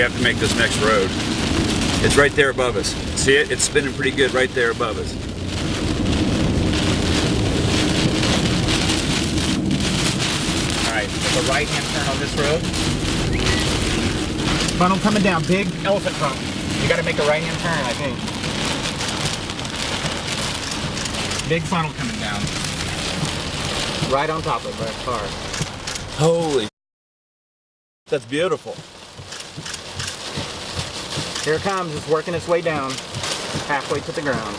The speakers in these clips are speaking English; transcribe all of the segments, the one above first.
have to make this next road. It's right there above us. See it? It's spinning pretty good right there above us. Alright, take a right-hand turn on this road. Funnel coming down, big elephant trunk. You gotta make a right-hand turn, I think. Big funnel coming down. Right on top of that car. Holy, that's beautiful. Here it comes, it's working its way down. Halfway to the ground.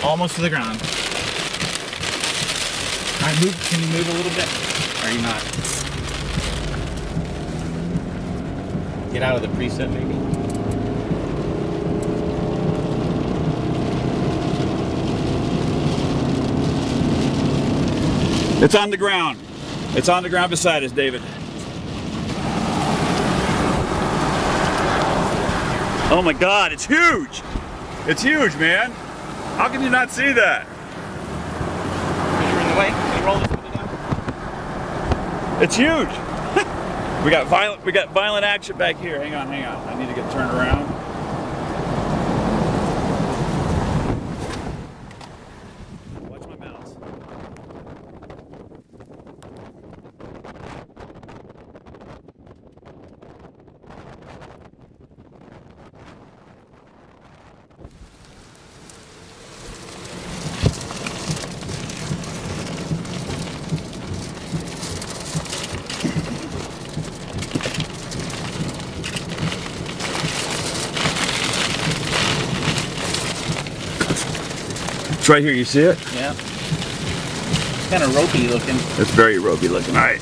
Almost to the ground. Alright, move. Can you move a little bit? Or are you not? Get out of the preset, maybe. It's on the ground. It's on the ground beside us, David. Oh my God, it's huge. It's huge, man. How can you not see that? You're in the way. Can you roll this window down? It's huge. we got violent action back here. Hang on. I need to get turned around. Watch my mouse. It's right here, you see it? Yeah. It's kind of ropey looking. It's very ropey looking. All right.